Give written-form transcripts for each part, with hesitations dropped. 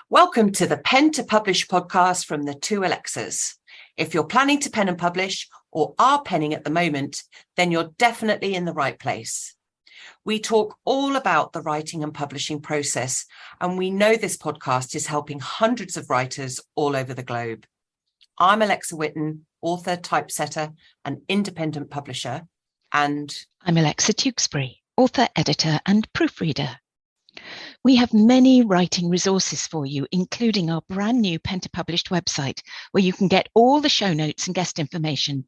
Welcome to the Pen to Publish podcast from the two Alexas. If you're planning to pen and publish or are penning at the moment, then you're definitely in the right place. We talk all about the writing and publishing process, and we know this podcast is helping hundreds of writers all over the globe. I'm Alexa Whitten, author, typesetter, and independent publisher. And I'm Alexa Tewkesbury, author, editor, and proofreader. We have many writing resources for you, including our brand new Pen to Published website, where you can get all the show notes and guest information.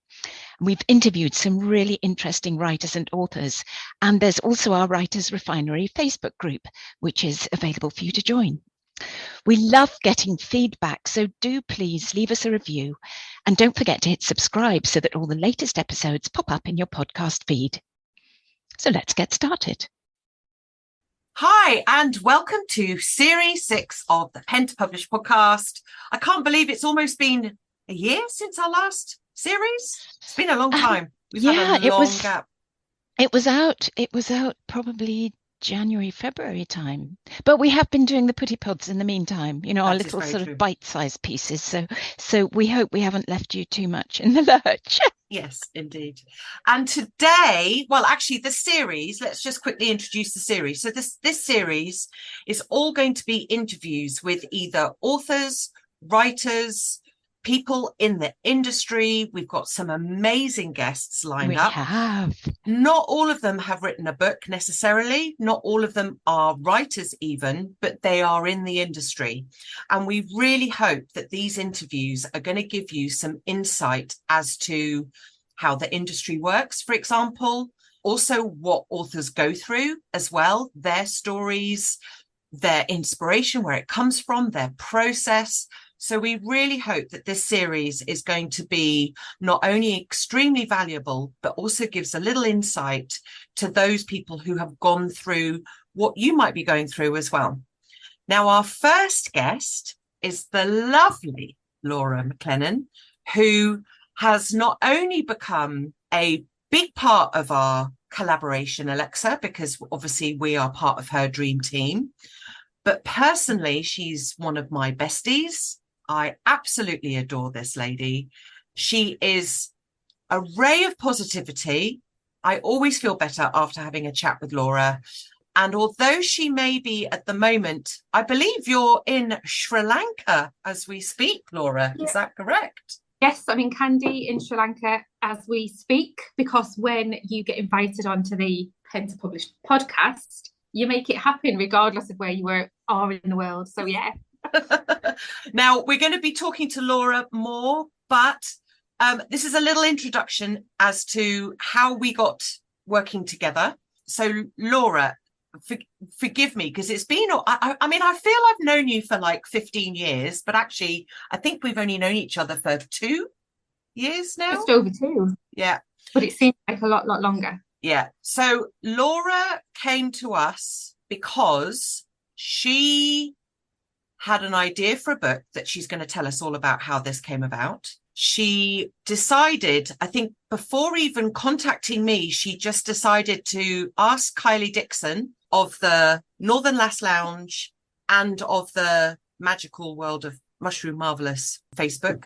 We've interviewed some really interesting writers and authors, and there's also our Writers Refinery Facebook group, which is available for you to join. We love getting feedback, so do please leave us a review, and don't forget to hit subscribe so that all the latest episodes pop up in your podcast feed. So let's get started. Hi, and welcome to Series 6 of the Pen to Publish podcast. I can't believe it's almost been a year since our last series. It's been a long time. We've had a long gap. It was out probably January, February time. But we have been doing the putty pods in the meantime, our little sort of bite-sized pieces. So we hope we haven't left you too much in the lurch. Yes, indeed. And today, the series, let's just quickly introduce the series. So this series is all going to be interviews with either authors, writers, people in the industry. We've got some amazing guests lined up. We have. Not all of them have written a book necessarily. Not all of them are writers even, but they are in the industry. And we really hope that these interviews are going to give you some insight as to how the industry works, for example. Also what authors go through as well, their stories, their inspiration, where it comes from, their process. So we really hope that this series is going to be not only extremely valuable, but also gives a little insight to those people who have gone through what you might be going through as well. Now, our first guest is the lovely Laura Maclennan, who has not only become a big part of our collaboration, Alexa, because obviously we are part of her dream team, but personally, she's one of my besties. I absolutely adore this lady. She is a ray of positivity. I always feel better after having a chat with Laura. And although she may be at the moment, I believe you're in Sri Lanka as we speak, Laura. Yeah. Is that correct? Yes, I'm in Kandy in Sri Lanka as we speak, because when you get invited onto the Pen to Publish podcast, you make it happen regardless of where you are in the world. So yeah. Now, we're going to be talking to Laura more, but this is a little introduction as to how we got working together. So, Laura, forgive me, because it's been, I feel I've known you for like 15 years, but actually, I think we've only known each other for 2 years now. Just over 2. Yeah. But it seems like a lot longer. Yeah. So, Laura came to us because she had an idea for a book that she's going to tell us all about how this came about. She decided, I think before even contacting me, she just decided to ask Kylie Dixon of the Northern Lass Lounge and of the Magical World of Mushroom Marvelous Facebook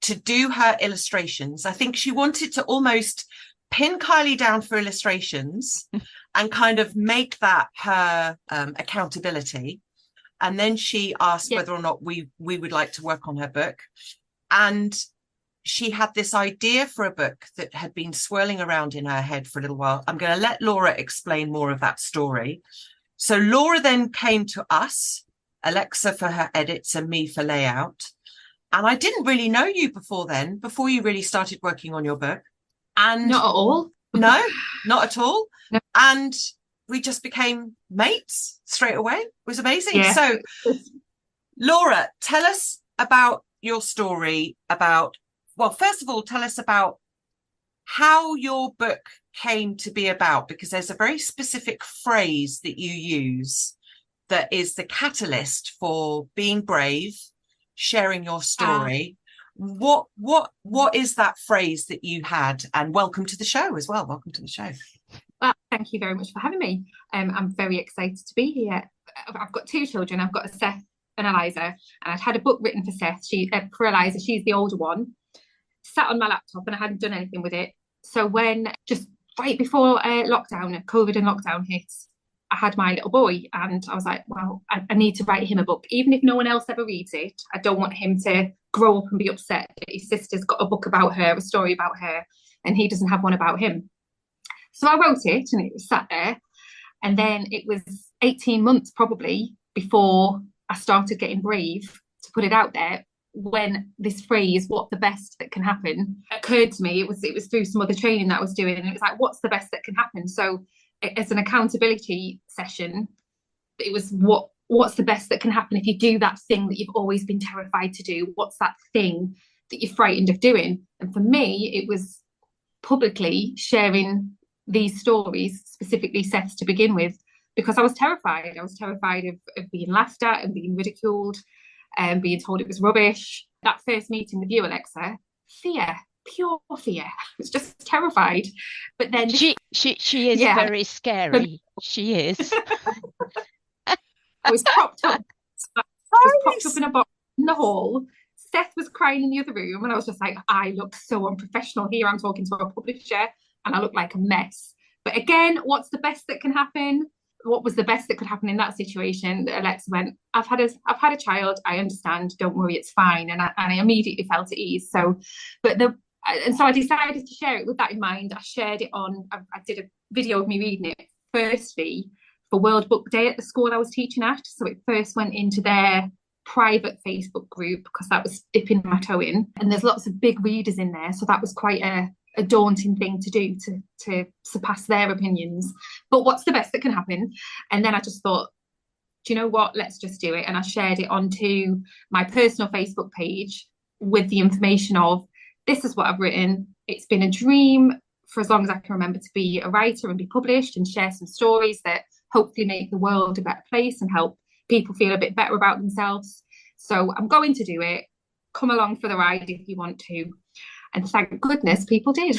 to do her illustrations. I think she wanted to almost pin Kylie down for illustrations and kind of make that her accountability. And then she asked whether or not we would like to work on her book. And she had this idea for a book that had been swirling around in her head for a little while. I'm going to let Laura explain more of that story. So Laura then came to us, Alexa for her edits and me for layout. And I didn't really know you before you really started working on your book. And not at all. No, not at all. No. And we just became mates straight away. It was amazing. Yeah. So, Laura, tell us about your story first of all, tell us about how your book came to be about, because there's a very specific phrase that you use that is the catalyst for being brave, sharing your story. What is that phrase that you had? And welcome to the show as well. Welcome to the show. Well, thank you very much for having me. I'm very excited to be here. I've got 2 children. I've got a Seth and Eliza, and I'd had a book written for Seth. For Eliza, she's the older one. Sat on my laptop, and I hadn't done anything with it. So when just right before COVID and lockdown hit, I had my little boy, and I was like, well, I need to write him a book, even if no one else ever reads it. I don't want him to grow up and be upset that his sister's got a book about her, a story about her, and he doesn't have one about him. So I wrote it, and it was sat there. And then it was 18 months probably before I started getting brave to put it out there, when this phrase, what the best that can happen, occurred to me. It was through some other training that I was doing, and it was like, what's the best that can happen? So as an accountability session, it was what's the best that can happen if you do that thing that you've always been terrified to do? What's that thing that you're frightened of doing? And for me, it was publicly sharing these stories, specifically Seth's to begin with, because I was terrified. I was terrified of being laughed at and being ridiculed and being told it was rubbish. That first meeting with you, Alexa, fear, pure fear. I was just terrified. But then she is very scary. She is. I was propped up. I was propped up in a box in the hall. Seth was crying in the other room, and I was just like, I look so unprofessional here. I'm talking to a publisher, and I look like a mess. But again, what's the best that can happen? What was the best that could happen in that situation? Alexa went, I've had a child. I understand. Don't worry, it's fine. And I immediately felt at ease. So I decided to share it with that in mind. I shared it on. I did a video of me reading it. Firstly, for World Book Day at the school I was teaching at. So it first went into their private Facebook group, because that was dipping my toe in. And there's lots of big readers in there. So that was quite a daunting thing to do, to surpass their opinions. But what's the best that can happen? And then I just thought, do you know what? Let's just do it. And I shared it onto my personal Facebook page with the information of, this is what I've written. It's been a dream for as long as I can remember to be a writer and be published and share some stories that hopefully make the world a better place and help people feel a bit better about themselves. So I'm going to do it. Come along for the ride if you want to. And thank goodness people did.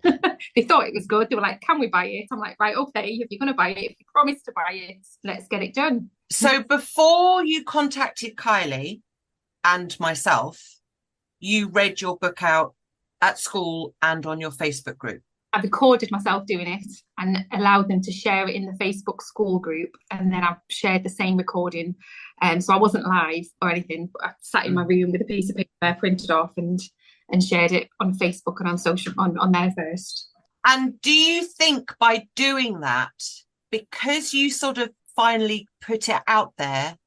They thought it was good. They were like, can we buy it? I'm like, right, okay, if you're going to buy it, if you promise to buy it, let's get it done. So before you contacted Kylie and myself, you read your book out at school and on your Facebook group. I recorded myself doing it and allowed them to share it in the Facebook school group. And then I've shared the same recording. So I wasn't live or anything, but I sat in my room with a piece of paper, printed off and shared it on Facebook and on social, on there first. And do you think by doing that, because you sort of finally put it out there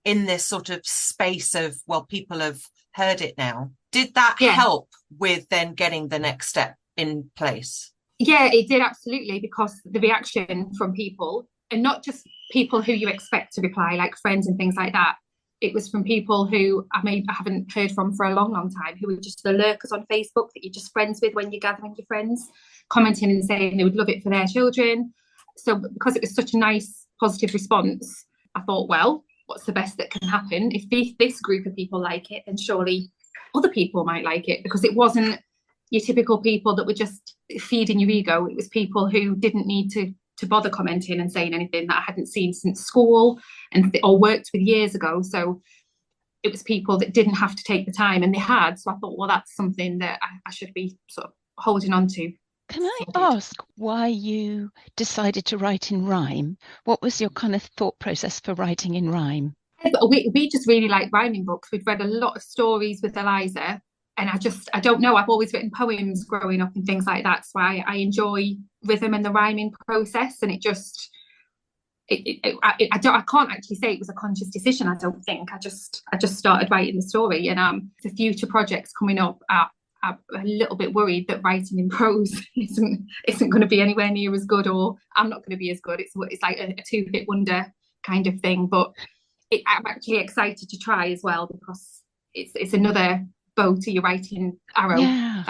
in this sort of space of, well, people have heard it now, did that help with then getting the next step in place? Yeah, it did, absolutely, because the reaction from people, and not just people who you expect to reply, like friends and things like that, it was from people who I haven't heard from for a long, long time, who were just the lurkers on Facebook that you're just friends with when you're gathering your friends, commenting and saying they would love it for their children. So because it was such a nice, positive response, I thought, well, what's the best that can happen? If this group of people like it, then surely other people might like it, because it wasn't your typical people that were just feeding your ego. It was people who didn't need to bother commenting and saying anything that I hadn't seen since school or worked with years ago. So it was people that didn't have to take the time, and they had. So I thought, well, that's something that I should be sort of holding on to. Can I ask why you decided to write in rhyme? What was your kind of thought process for writing in rhyme? We just really like rhyming books. We'd read a lot of stories with Eliza, and I don't know, I've always written poems growing up and things like that. So I enjoy rhythm and the rhyming process. And I can't actually say it was a conscious decision. I don't think. I just started writing the story, and the future projects coming up are a little bit worried that writing in prose isn't going to be anywhere near as good, or I'm not going to be as good. It's like a two-hit wonder kind of thing. But I'm actually excited to try as well, because it's another bow to your writing arrow. Yeah,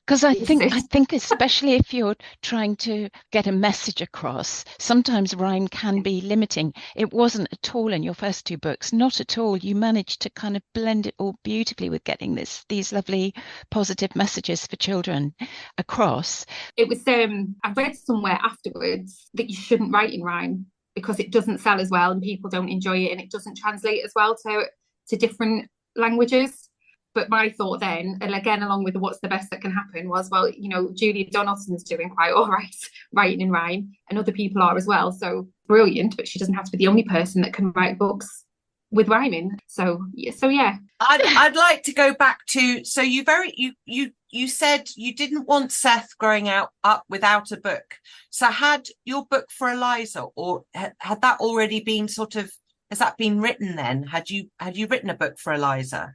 because I think especially if you're trying to get a message across, sometimes rhyme can be limiting. It wasn't at all in your first two books, not at all. You managed to kind of blend it all beautifully with getting these lovely positive messages for children across. It was I read somewhere afterwards that you shouldn't write in rhyme, because it doesn't sell as well and people don't enjoy it, and it doesn't translate as well to different languages. But my thought then, and again, along with the what's the best that can happen, was, well, Julia Donaldson's doing quite all right writing in rhyme, and other people are as well. So brilliant, but she doesn't have to be the only person that can write books with rhyming. So yeah. I'd like to go back to, so you said you didn't want Seth growing up without a book. So had your book for Eliza, or had that already been has that been written then? Had you written a book for Eliza?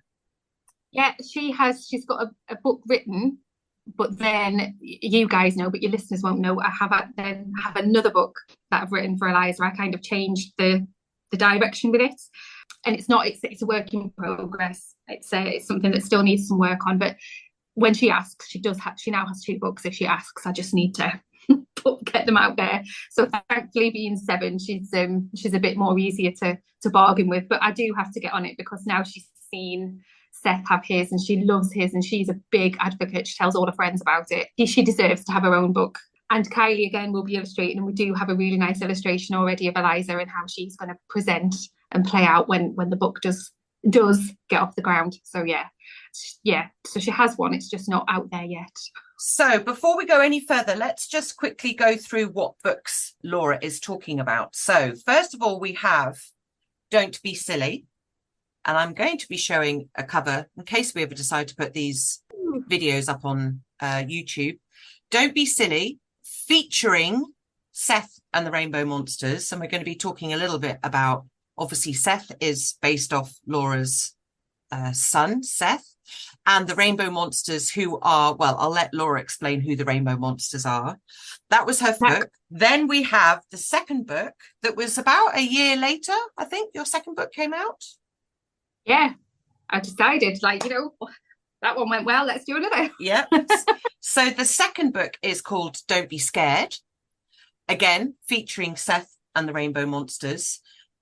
Yeah, she's got a book written, but then you guys know, but your listeners won't know, I have another book that I've written for Eliza. I kind of changed the direction with it, and it's a work in progress. It's something that still needs some work on, but when she asks, she now has 2 books. If she asks, I just need to get them out there. So thankfully, being 7, she's a bit more easier to bargain with, but I do have to get on it, because now she's seen Seth have his and she loves his, and she's a big advocate. She tells all her friends about it. She deserves to have her own book. And Kylie again will be illustrating, and we do have a really nice illustration already of Eliza and how she's going to present and play out when the book does get off the ground. So yeah, so she has one, it's just not out there yet. So before we go any further, let's just quickly go through what books Laura is talking about. So first of all, we have Don't Be Silly. And I'm going to be showing a cover in case we ever decide to put these videos up on YouTube. Don't Be Silly, featuring Seth and the Rainbow Monsters. And we're going to be talking a little bit about, obviously, Seth is based off Laura's son, Seth, and the Rainbow Monsters, who are, well, I'll let Laura explain who the Rainbow Monsters are. That was her book. Then we have the second book that was about a year later. I think your second book came out. Yeah, I decided, that one went well, let's do another. Yeah. So the second book is called Don't Be Scared, again featuring Seth and the Rainbow Monsters,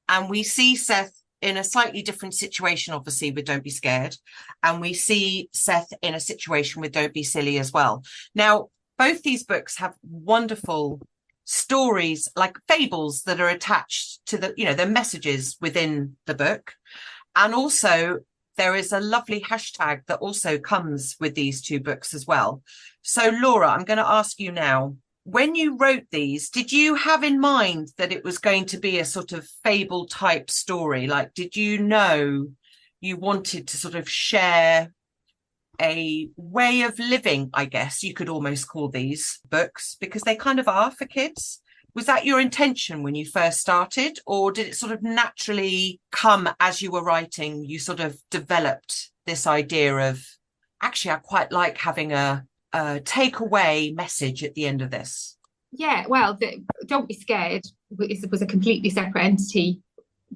and we see Seth in a slightly different situation, obviously, with Don't Be Scared, and we see Seth in a situation with Don't Be Silly as well. Now, both these books have wonderful stories, like fables, that are attached to the messages within the book. And also, there is a lovely hashtag that also comes with these 2 books as well. So, Laura, I'm going to ask you now, when you wrote these, did you have in mind that it was going to be a sort of fable type story? Like, did you know you wanted to sort of share a way of living, I guess you could almost call these books, because they kind of are for kids? Was that your intention when you first started, or did it sort of naturally come as you were writing? You sort of developed this idea of, actually, I quite like having a takeaway message at the end of this. Yeah, well, Don't Be Scared was a completely separate entity.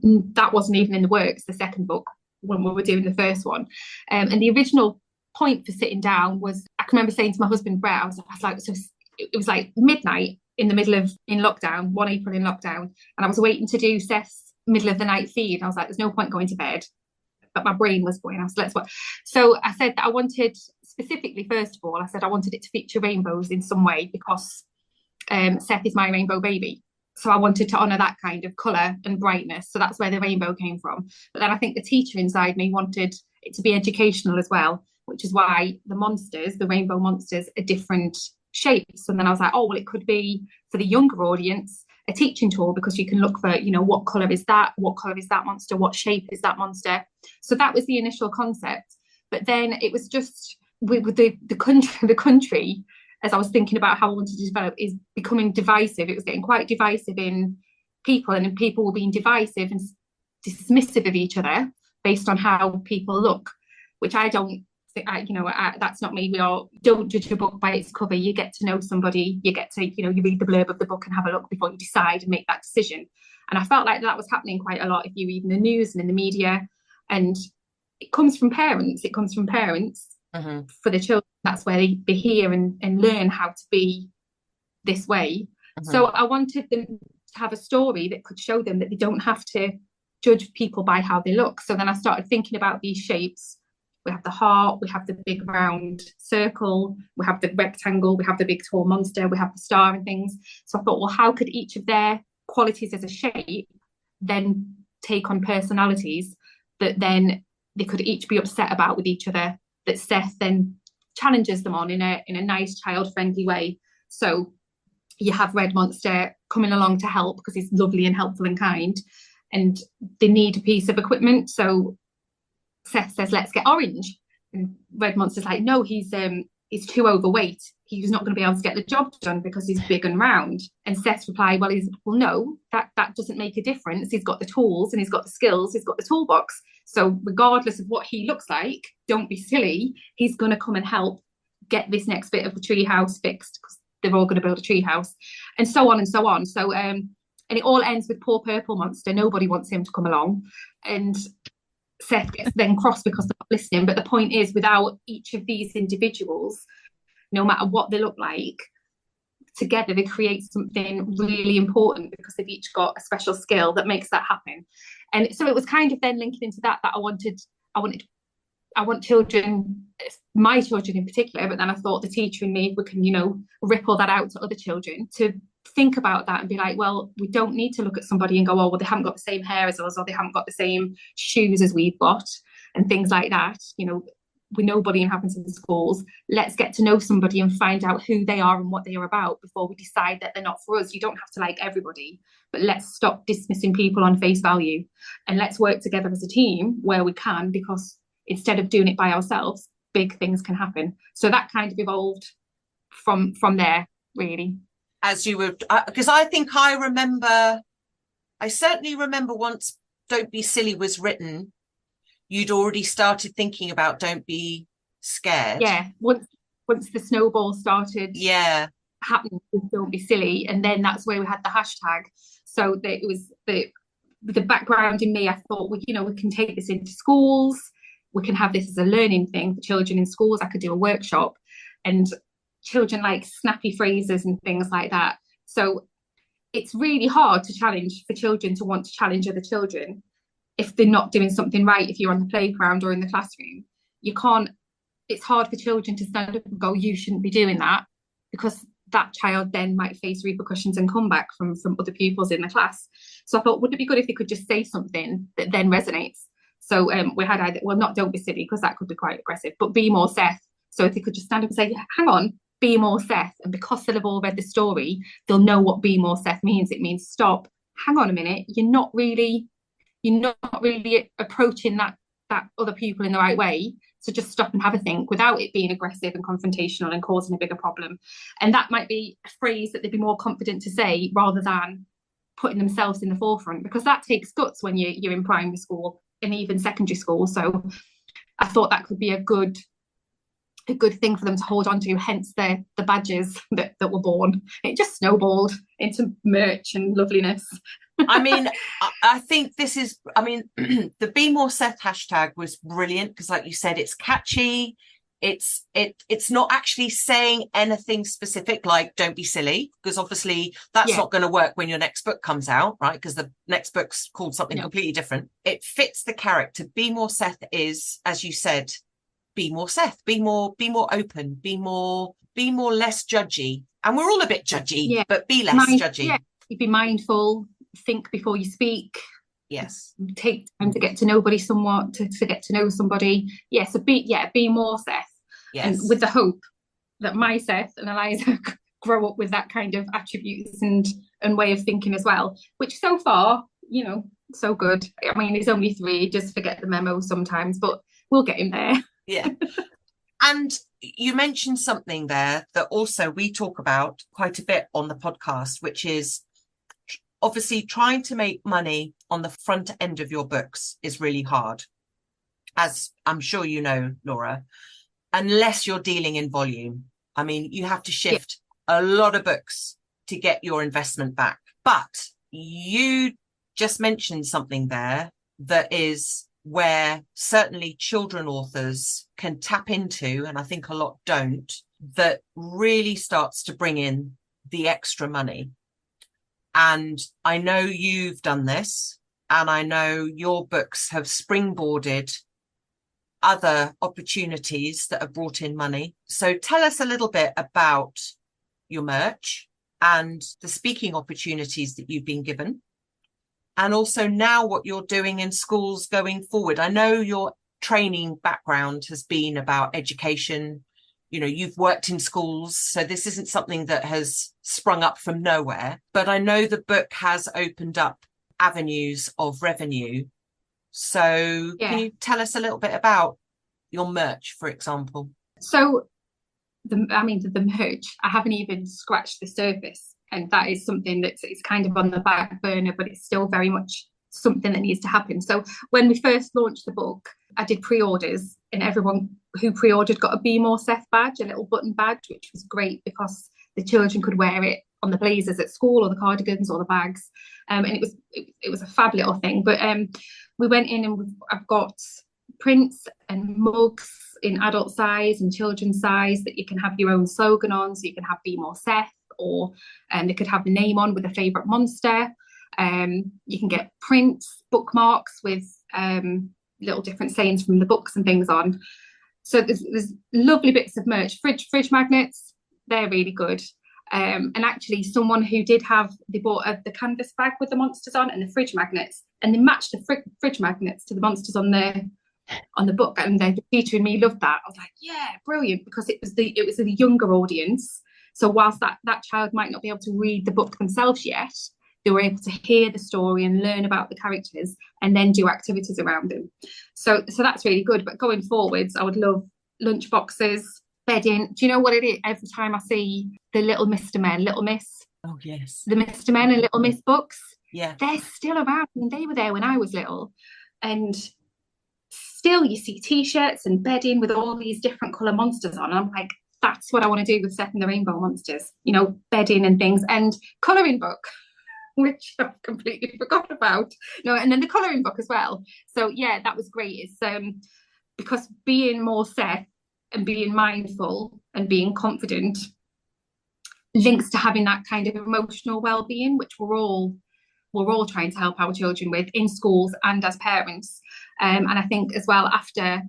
That wasn't even in the works, the second book, when we were doing the first one. And the original point for sitting down was, I can remember saying to my husband, Brett, I was like, so it was like midnight in lockdown, 1 April in lockdown, and I was waiting to do Seth's middle of the night feed. I was like, there's no point going to bed, but my brain was going, I was like, let's watch. So I said that I wanted, specifically, first of all, I said I wanted it to feature rainbows in some way, because Seth is my rainbow baby. So I wanted to honour that kind of colour and brightness. So that's where the rainbow came from. But then I think the teacher inside me wanted it to be educational as well, which is why the rainbow monsters, are different shapes. And then I was like, oh, well, it could be for the younger audience a teaching tool, because you can look for, what colour is that monster, what shape is that monster. So that was the initial concept. But then it was just with the country, as I was thinking about how I wanted to develop, is becoming divisive. It was getting quite divisive in people, and people were being divisive and dismissive of each other based on how people look, which I don't think, that's not me. We all don't judge a book by its cover. You get to know somebody, you get to, you read the blurb of the book and have a look before you decide and make that decision. And I felt like that was happening quite a lot if you read in the news and in the media. And it comes from parents. Mm-hmm. For the children. That's where they hear and learn how to be this way. Mm-hmm. So I wanted them to have a story that could show them that they don't have to judge people by how they look. So then I started thinking about these shapes. We have the heart, we have the big round circle, we have the rectangle, we have the big tall monster, we have the star and things. So I thought, well, how could each of their qualities as a shape then take on personalities that then they could each be upset about with each other, that Seth then challenges them on in a nice child-friendly way. So you have Red Monster coming along to help because he's lovely and helpful and kind, and they need a piece of equipment. So Seth says, let's get Orange. And Red Monster's like, no, he's too overweight. He's not going to be able to get the job done because he's big and round. And Seth's reply, well, no, that doesn't make a difference. He's got the tools and he's got the skills, he's got the toolbox. So regardless of what he looks like, don't be silly. He's going to come and help get this next bit of the tree house fixed, because they're all going to build a tree house, and so on and so on. So and it all ends with poor Purple Monster. Nobody wants him to come along, and Seth gets then cross because they're not listening. But the point is, without each of these individuals, no matter what they look like, together they create something really important because they've each got a special skill that makes that happen. And so it was kind of then linking into that I want children, my children in particular, but then I thought the teacher in me, we can, ripple that out to other children, to think about that and be like, well, we don't need to look at somebody and go, oh, well, they haven't got the same hair as us, or they haven't got the same shoes as we've got, and things like that. We know bullying happens in schools. Let's get to know somebody and find out who they are and what they are about before we decide that they're not for us. You don't have to like everybody, but let's stop dismissing people on face value, and let's work together as a team where we can, because instead of doing it by ourselves, big things can happen. So that kind of evolved from there, really. As you were, because I certainly remember once Don't Be Silly was written, you'd already started thinking about Don't Be Scared. Yeah, once the snowball started happening with Don't Be Silly, and then that's where we had the hashtag. So it was the background in me, I thought, well, we can take this into schools, we can have this as a learning thing for children in schools. I could do a workshop, and children like snappy phrases and things like that. So it's really hard to challenge for children to want to challenge other children if they're not doing something right. If you're on the playground or in the classroom, it's hard for children to stand up and go, you shouldn't be doing that, because that child then might face repercussions and comeback from other pupils in the class. So I thought, wouldn't it be good if they could just say something that then resonates? So we had either, well, not Don't Be Silly, because that could be quite aggressive, but Be More Seth. So if they could just stand up and say, hang on, Be More Seth. And because they'll have all read the story, they'll know what Be More Seth means. It means stop, hang on a minute, you're not really approaching that other pupil in the right way. So just stop and have a think without it being aggressive and confrontational and causing a bigger problem. And that might be a phrase that they'd be more confident to say, rather than putting themselves in the forefront, because that takes guts when you're in primary school and even secondary school. So I thought that could be a good thing for them to hold on to, hence the badges that were born. It just snowballed into merch and loveliness. I think the Be More Seth hashtag was brilliant, because like you said, it's catchy. It's not actually saying anything specific like Don't Be Silly, because obviously that's not going to work when your next book comes out, right? Because the next book's called something completely different. It fits the character. Be More Seth is, as you said, be more Seth, be more open, be more less judgy. And we're all a bit judgy, but be less judgy. Yeah. Be mindful, think before you speak. Yes. Take time to get to know somebody. Yeah, so be more Seth. Yes. And with the hope that my Seth and Eliza grow up with that kind of attributes and way of thinking as well, which so far, so good. I mean, it's only 3, just forget the memo sometimes, but we'll get him there. Yeah. And you mentioned something there that also we talk about quite a bit on the podcast, which is obviously trying to make money on the front end of your books is really hard, as I'm sure you know, Laura, unless you're dealing in volume. I mean, you have to shift a lot of books to get your investment back. But you just mentioned something there that is where certainly children authors can tap into, and I think a lot don't, that really starts to bring in the extra money. And I know you've done this, and I know your books have springboarded other opportunities that have brought in money. So tell us a little bit about your merch and the speaking opportunities that you've been given, and also now what you're doing in schools going forward. I know your training background has been about education. You know, you've worked in schools, so this isn't something that has sprung up from nowhere. But I know the book has opened up avenues of revenue. So can you tell us a little bit about your merch, for example? So, the merch, I haven't even scratched the surface. And that is something that's kind of on the back burner, but it's still very much something that needs to happen. So when we first launched the book, I did pre-orders, and everyone who pre-ordered got a Be More Seth badge, a little button badge, which was great because the children could wear it on the blazers at school or the cardigans or the bags. And it was a fab little thing. But we went in and I've got prints and mugs in adult size and children's size that you can have your own slogan on. So you can have Be More Seth, or they could have the name on with a favourite monster. You can get prints, bookmarks with little different sayings from the books and things on. So there's lovely bits of merch. Fridge magnets, they're really good. And actually someone who they bought the canvas bag with the monsters on and the fridge magnets, and they matched the fridge magnets to the monsters on the book, and the teacher and me loved that. I was like, yeah, brilliant, because it was a younger audience. So whilst that child might not be able to read the book themselves yet, they were able to hear the story and learn about the characters and then do activities around them. So that's really good. But going forwards, I would love lunch boxes, bedding. Do you know what it is? Every time I see the Little Mr. Men, Little Miss. Oh, yes. The Mr. Men and Little Miss books. Yeah. They're still around. I mean, they were there when I was little. And still you see T-shirts and bedding with all these different colour monsters on. And I'm like, that's what I want to do with Seth and the Rainbow Monsters. You know, bedding and things, and colouring book, which I've completely forgot about. No, and then the colouring book as well. So yeah, that was great. It's because being more Seth and being mindful and being confident links to having that kind of emotional well-being, which we're all trying to help our children with in schools and as parents. And I think as well, after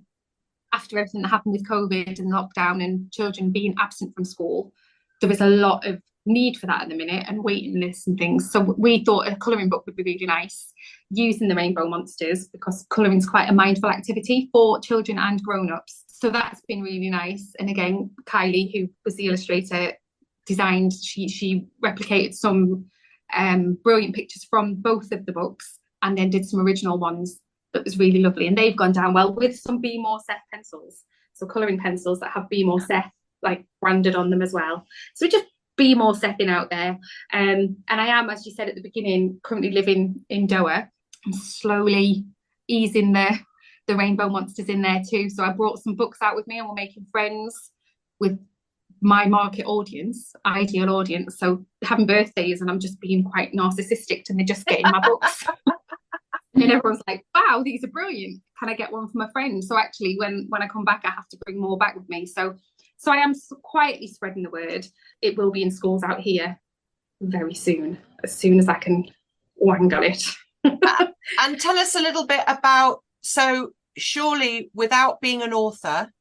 everything that happened with COVID and lockdown and children being absent from school, there was a lot of need for that at the minute and waiting lists and things. So we thought a colouring book would be really nice, using the Rainbow Monsters, because colouring is quite a mindful activity for children and grown-ups. So that's been really nice. And again, Kylie, who was the illustrator, designed, she replicated some brilliant pictures from both of the books and then did some original ones that was really lovely, and they've gone down well with some Be More Seth pencils, so colouring pencils that have Be More Seth like branded on them as well. So just be more Sething out there. And I am, as you said at the beginning, currently living in Doha and slowly easing the Rainbow Monsters in there too. So I brought some books out with me, and we're making friends with my market audience, ideal audience. So having birthdays and I'm just being quite narcissistic and they're just getting my books. And then everyone's like, wow, these are brilliant. Can I get one for my friend? So actually, when I come back, I have to bring more back with me. So I am quietly spreading the word. It will be in schools out here very soon as I can wang on it. And tell us a little bit about, so surely without being an author,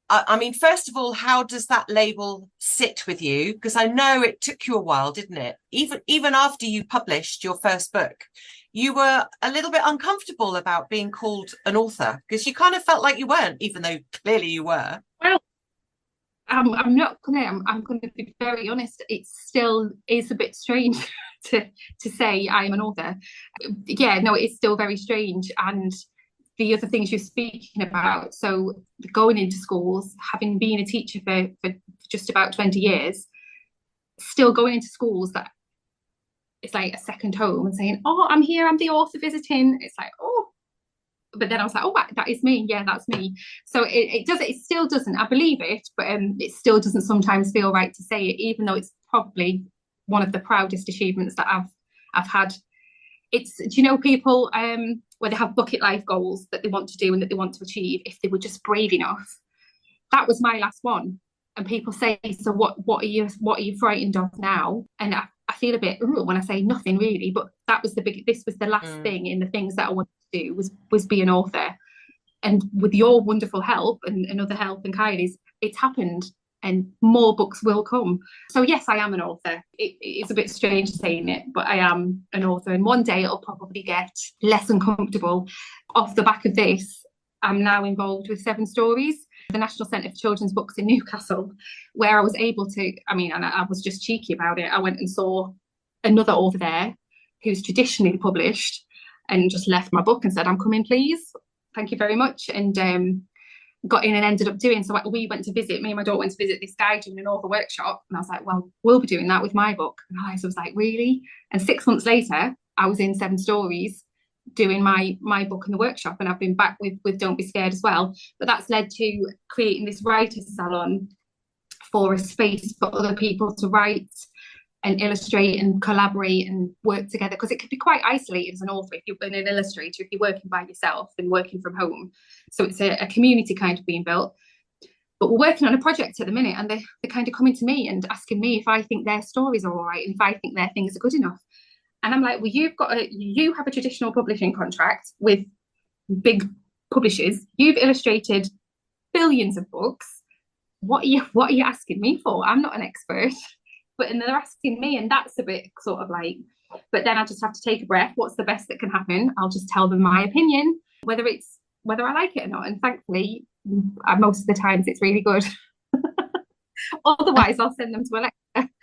I mean, first of all, how does that label sit with you? Because I know it took you a while, didn't it? Even after you published your first book, you were a little bit uncomfortable about being called an author, because you kind of felt like you weren't, even though clearly you were. Well, I'm going to be very honest. It still is a bit strange to say I'm an author. Yeah, no, it's still very strange. And the other things you're speaking about, so going into schools, having been a teacher for just about 20 years, still going into schools that it's like a second home and saying, oh, I'm here, I'm the author visiting. It's like, oh, but then I was like, oh, that is me. Yeah, that's me. So it still doesn't, I believe it, but it still doesn't sometimes feel right to say it, even though it's probably one of the proudest achievements that I've had. It's, do you know, people where they have bucket life goals that they want to do and that they want to achieve, if they were just brave enough. That was my last one. And people say, so what are you frightened of now? And I feel a bit when I say nothing really, but this was the last thing in the things that I wanted to do was be an author. And with your wonderful help and other help and Kylie's, it's happened. and more books will come. So yes, I am an author. It's a bit strange saying it, but I am an author, and one day it'll probably get less uncomfortable. Off the back of this, I'm now involved with 7 Stories, the National Centre for Children's Books in Newcastle, where I was able to, and I was just cheeky about it. I went and saw another author there who's traditionally published and just left my book and said, I'm coming, please. Thank you very much. And got in and ended up doing. So we went to visit, me and my daughter went to visit this guy doing an author workshop. And I was like, well, we'll be doing that with my book. And I was like, really? And 6 months later, I was in 7 Stories doing my book in the workshop. And I've been back with Don't Be Scared as well. But that's led to creating this writers salon for a space for other people to write and illustrate and collaborate and work together, because it can be quite isolating as an author if you're an illustrator, if you're working by yourself and working from home. So it's a community kind of being built. But we're working on a project at the minute, and they're kind of coming to me and asking me if I think their stories are all right and if I think their things are good enough. And I'm like, well, you have a traditional publishing contract with big publishers. You've illustrated billions of books. What are you asking me for? I'm not an expert. And they're asking me, and that's a bit sort of like, but then I just have to take a breath. What's the best that can happen? I'll just tell them my opinion, whether I like it or not. And thankfully, most of the times it's really good. Otherwise, I'll send them to Alexa.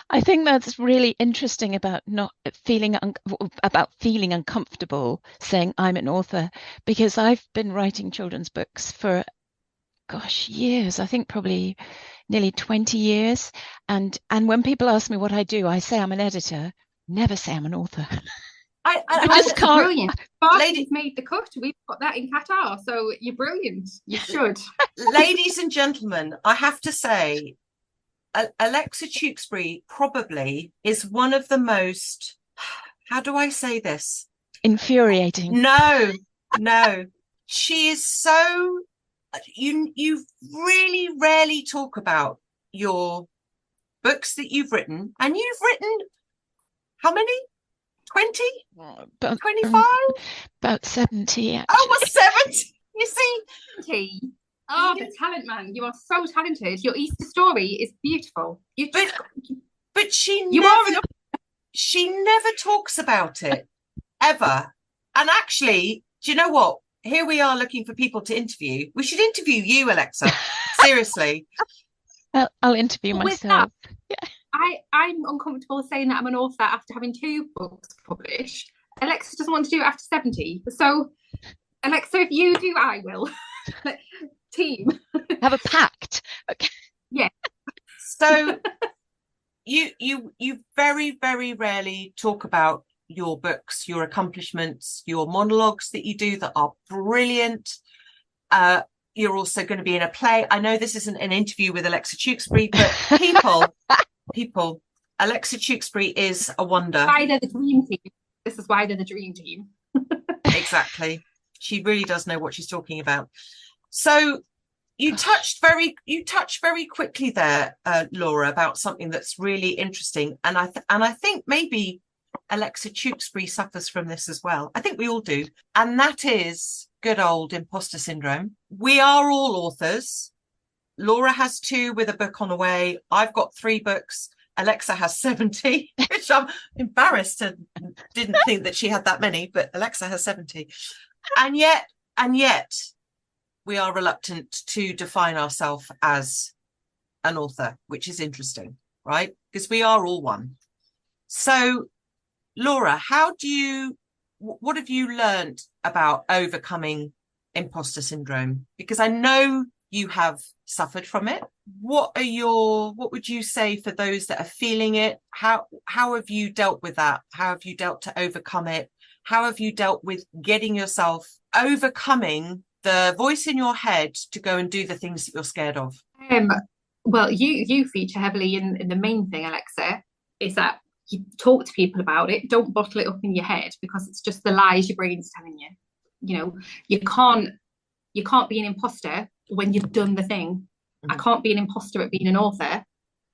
I think that's really interesting about not feeling feeling uncomfortable saying I'm an author, because I've been writing children's books for years. I think probably nearly 20 years. And when people ask me what I do, I say I'm an editor. Never say I'm an author. I just can't. Brilliant. Ladies made the cut. We've got that in Qatar, so you're brilliant. You should. Ladies and gentlemen, I have to say, Alexa Tewkesbury probably is one of the most, how do I say this? Infuriating. No. She is so, you really rarely talk about your books that you've written, and you've written how many? 20? 25? About 70, actually. Oh, well, 70? You see? 70. Oh, the talent, man. You are so talented. Your Easter story is beautiful. But she you never talks about it, ever. And actually, do you know what? Here we are looking for people to interview. We should interview you, Alexa. Seriously. I'll interview myself. I'm uncomfortable saying that I'm an author after having 2 books published. Alexa doesn't want to do it after 70. So, Alexa, if you do, I will. Team. Have a pact. Okay. Yeah. So you very, very rarely talk about your books, your accomplishments, your monologues that you do that are brilliant. You're also going to be in a play. I know this isn't an interview with Alexa Tewkesbury, but people, Alexa Tewkesbury is a wonder. Why they're the dream team. This is why they're the dream team. Exactly. She really does know what she's talking about. So you touched very quickly there, Laura, about something that's really interesting, and I think maybe Alexa Tewkesbury suffers from this as well. I think we all do, and that is good old imposter syndrome. We are all authors. Laura has 2 with a book on the way. I've got 3 books. Alexa has 70, which I'm embarrassed and didn't think that she had that many, but Alexa has 70. And yet we are reluctant to define ourselves as an author, which is interesting, right? Because we are all one. So, Laura, what have you learned about overcoming imposter syndrome? Because I know you have suffered from it. What would you say for those that are feeling it? How have you dealt with that? How have you dealt to overcome it? How have you dealt with getting yourself overcoming the voice in your head to go and do the things that you're scared of? Well, you feature heavily in the main thing, Alexa, is that you talk to people about it. Don't bottle it up in your head, because it's just the lies your brain's telling you. You know, you can't be an imposter when you've done the thing. Mm-hmm. I can't be an imposter at being an author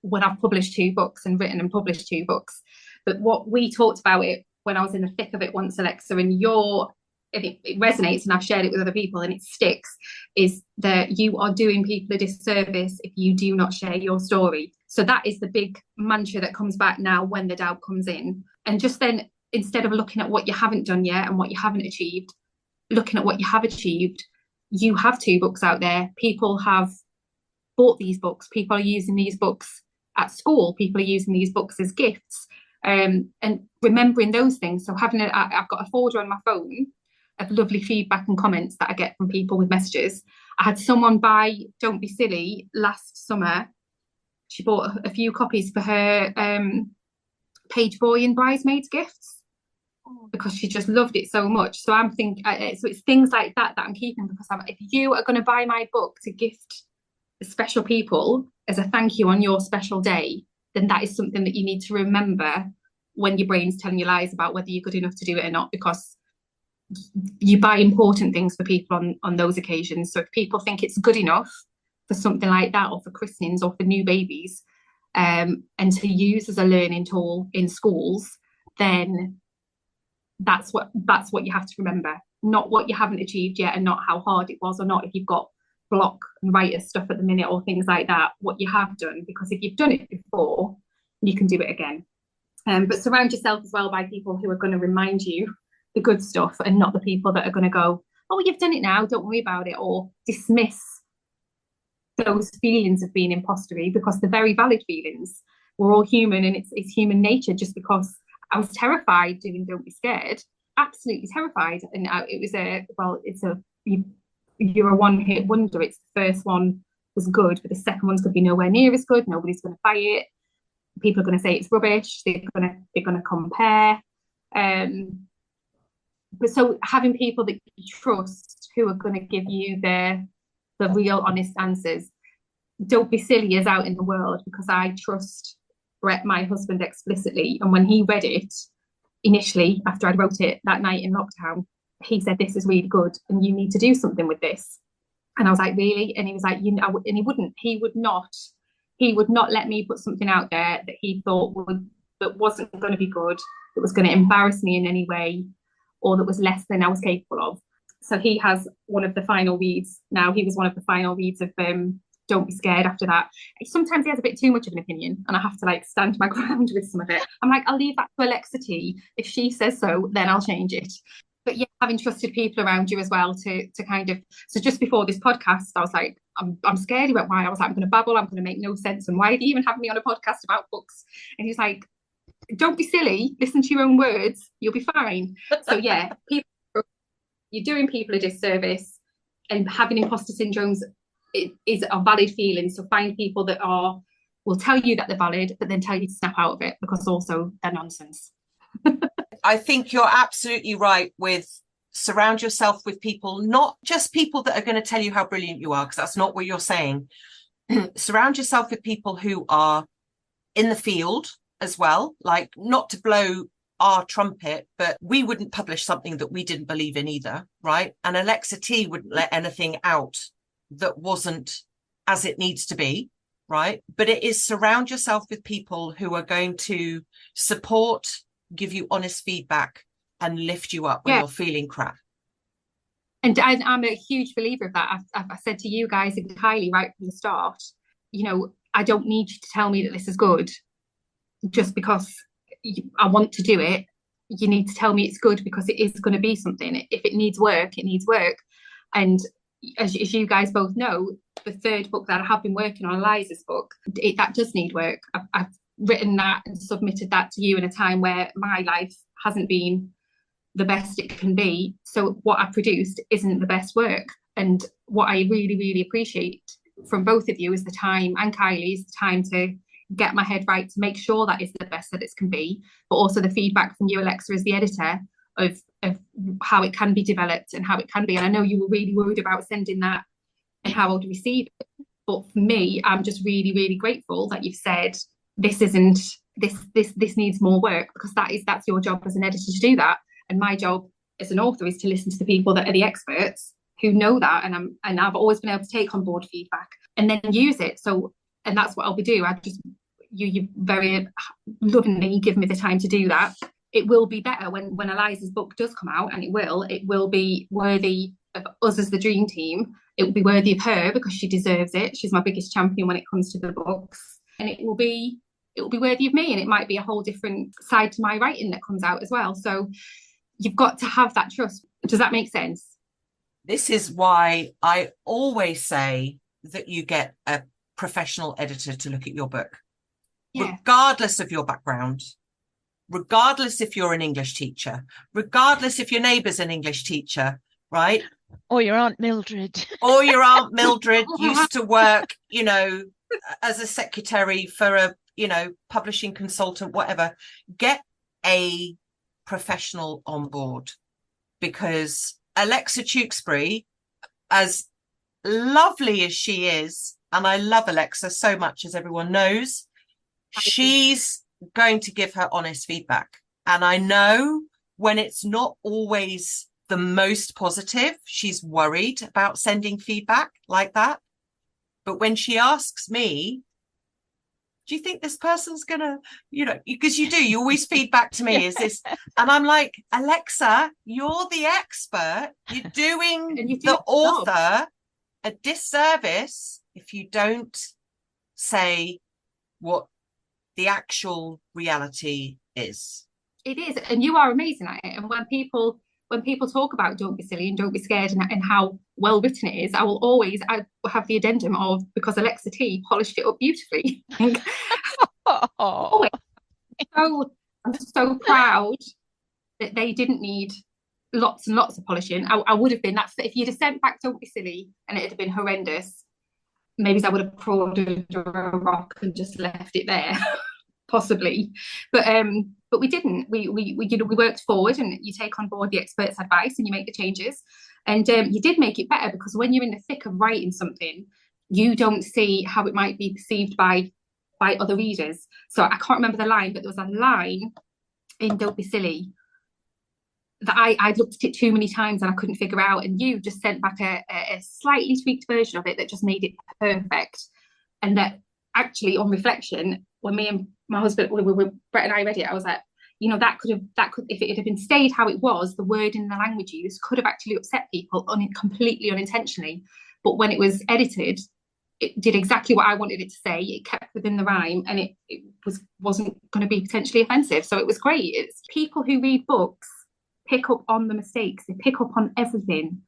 when I've published 2 books and written and published 2 books. But what we talked about it when I was in the thick of it once, Alexa, and your it resonates, and I've shared it with other people and it sticks, is that you are doing people a disservice if you do not share your story. So that is the big mantra that comes back now when the doubt comes in. And just then, instead of looking at what you haven't done yet and what you haven't achieved, looking at what you have achieved. You have 2 books out there. People have bought these books. People are using these books at school. People are using these books as gifts. And remembering those things. So I've got a folder on my phone of lovely feedback and comments that I get from people with messages. I had someone buy Don't Be Silly last summer. She bought a few copies for her page boy and bridesmaids gifts because she just loved it so much. So I'm thinking, so it's things like that I'm keeping, because if you are going to buy my book to gift special people as a thank you on your special day, then that is something that you need to remember when your brain's telling you lies about whether you're good enough to do it or not, because you buy important things for people on those occasions. So if people think it's good enough for something like that, or for christenings, or for new babies, and to use as a learning tool in schools, then that's what you have to remember, not what you haven't achieved yet, and not how hard it was, or not if you've got block and writer stuff at the minute or things like that, what you have done, because if you've done it before, you can do it again. But surround yourself as well by people who are going to remind you the good stuff, and not the people that are going to go, oh, you've done it now, don't worry about it, or dismiss those feelings of being impostery, because they're very valid feelings. We're all human, and it's human nature. Just because I was terrified doing Don't Be Scared, absolutely terrified, and you're a one-hit wonder. It's the first one was good, but the second one's going to be nowhere near as good. Nobody's going to buy it. People are going to say it's rubbish. They're going to compare. But so having people that you trust who are going to give you the real honest answers. Don't Be Silly is out in the world because I trust Brett, my husband, explicitly. And when he read it initially, after I'd wrote it that night in lockdown, he said, this is really good and you need to do something with this. And I was like, really? And he was like, and he would not let me put something out there that he thought that wasn't going to be good, that was going to embarrass me in any way, or that was less than I was capable of. So he has one of the final reads now. He was one of the final reads of Don't Be Scared after that. Sometimes he has a bit too much of an opinion and I have to stand my ground with some of it. I'm like, I'll leave that to Alexa T. If she says so, then I'll change it. But yeah, having trusted people around you as well to kind of, so just before this podcast, I was like, I'm scared. He went, why? I was like, I'm going to babble, I'm going to make no sense. And why do you even have me on a podcast about books? And he's like, don't be silly, listen to your own words, you'll be fine. So yeah, you're doing people a disservice, and having imposter syndromes is a valid feeling. So find people that will tell you that they're valid, but then tell you to snap out of it, because also they're nonsense. I think you're absolutely right with surround yourself with people, not just people that are going to tell you how brilliant you are, because that's not what you're saying. Surround yourself with people who are in the field as well, like, not to blow our trumpet, but we wouldn't publish something that we didn't believe in either, right? And Alexa T wouldn't let anything out that wasn't as it needs to be, right? But it is surround yourself with people who are going to support, give you honest feedback, and lift you up when you're feeling crap. And I'm a huge believer of that. I said to you guys and Kylie right from the start, I don't need you to tell me that this is good just because I want to do it. You need to tell me it's good because it is going to be something. If it needs work, it needs work. And as you guys both know, the third book that I have been working on, Eliza's book, that does need work. I've written that and submitted that to you in a time where my life hasn't been the best it can be. So what I produced isn't the best work. And what I really, really appreciate from both of you is the time, and Kylie's the time, to get my head right to make sure that is the best that it can be, but also the feedback from you, Alexa, as the editor, of how it can be developed and how it can be. And I know you were really worried about sending that and how I would receive it. But for me, I'm just really, really grateful that you've said this needs more work, because that's your job as an editor to do that. And my job as an author is to listen to the people that are the experts who know that. And I've always been able to take on board feedback and then use it. So, and that's what I'll be doing. You very lovingly give me the time to do that. it will be better when Eliza's book does come out, and it will be worthy of us as the dream team. It will be worthy of her because she deserves it. She's my biggest champion when it comes to the books, and it will be worthy of me, and it might be a whole different side to my writing that comes out as well. So you've got to have that trust. Does that make sense? This is why I always say that you get a professional editor to look at your book, regardless of your background, regardless if you're an English teacher, regardless if your neighbour's an English teacher, right? Or your Aunt Mildred. Or your Aunt Mildred used to work, as a secretary for a, publishing consultant, whatever. Get a professional on board, because Alexa Tewkesbury, as lovely as she is, and I love Alexa so much, as everyone knows, she's going to give her honest feedback. And I know when it's not always the most positive, she's worried about sending feedback like that. But when she asks me, do you think this person's gonna, because you always feed back to me, is this, and I'm like, Alexa, you're the expert, you're doing the author a disservice if you don't say what the actual reality is. It is, and you are amazing at it. And when people talk about don't be silly and don't be scared and how well written it is, I will have the addendum of, because Alexa T polished it up beautifully. So I'm so proud that they didn't need lots and lots of polishing. I would have been, that's if you'd have sent back don't be silly and it had been horrendous, maybe I would have crawled under a rock and just left it there. Possibly, but we didn't. We worked forward, and you take on board the experts' advice and you make the changes, and you did make it better, because when you're in the thick of writing something, you don't see how it might be perceived by other readers. So I can't remember the line, but there was a line in Don't Be Silly that I looked at it too many times and I couldn't figure out, and you just sent back a slightly tweaked version of it that just made it perfect. And that actually, on reflection, when me and my husband, Brett and I read it, I was like, that could, if it had been stayed how it was, the word and the language use could have actually upset people completely unintentionally. But when it was edited, it did exactly what I wanted it to say. It kept within the rhyme, and it wasn't going to be potentially offensive. So it was great. It's people who read books pick up on the mistakes. They pick up on everything.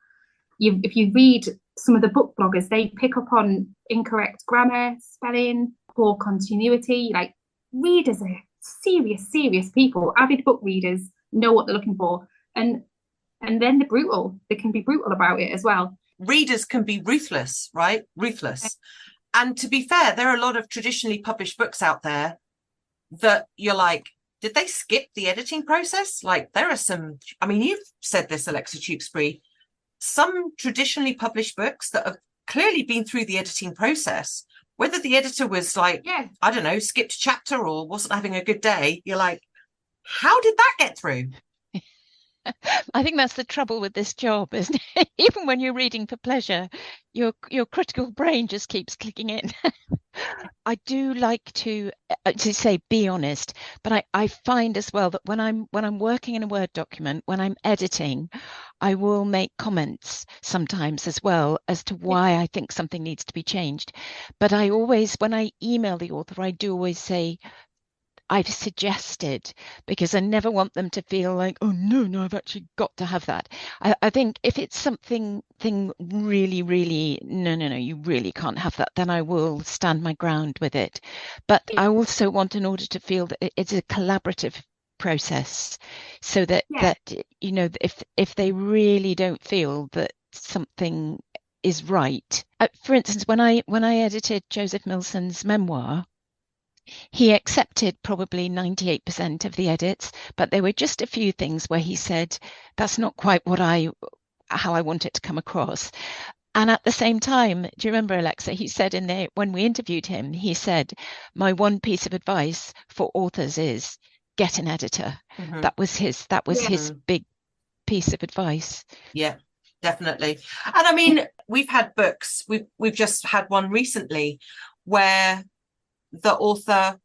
If you read some of the book bloggers, they pick up on incorrect grammar, spelling, poor continuity. Like, readers are serious people. Avid book readers know what they're looking for, and then they're brutal. They can be brutal about it as well. Readers can be ruthless, right? Ruthless. And to be fair, there are a lot of traditionally published books out there that you're like, did they skip the editing process? Like, there are some, you've said this, Alexa Tewkesbury, some traditionally published books that have clearly been through the editing process. Whether the editor was like, I don't know, skipped a chapter or wasn't having a good day, you're like, how did that get through? I think that's the trouble with this job, isn't it? Even when you're reading for pleasure, your critical brain just keeps clicking in. I do like to say be honest, but I find as well that when I'm working in a Word document, when I'm editing, I will make comments sometimes as well as to why I think something needs to be changed. But I always, when I email the author, I do always say, I've suggested, because I never want them to feel like, oh no, I've actually got to have that. I think if it's something really, no, you really can't have that, then I will stand my ground with it. But I also want an author to feel that it's a collaborative process, so that if they really don't feel that something is right. For instance, when I edited Joseph Milson's memoir, he accepted probably 98% of the edits, but there were just a few things where he said, that's not quite how I want it to come across. And at the same time, do you remember, Alexa, he said when we interviewed him, he said, my one piece of advice for authors is get an editor. Mm-hmm. That was his big piece of advice. Yeah, definitely. And we've had books, we've just had one recently where the author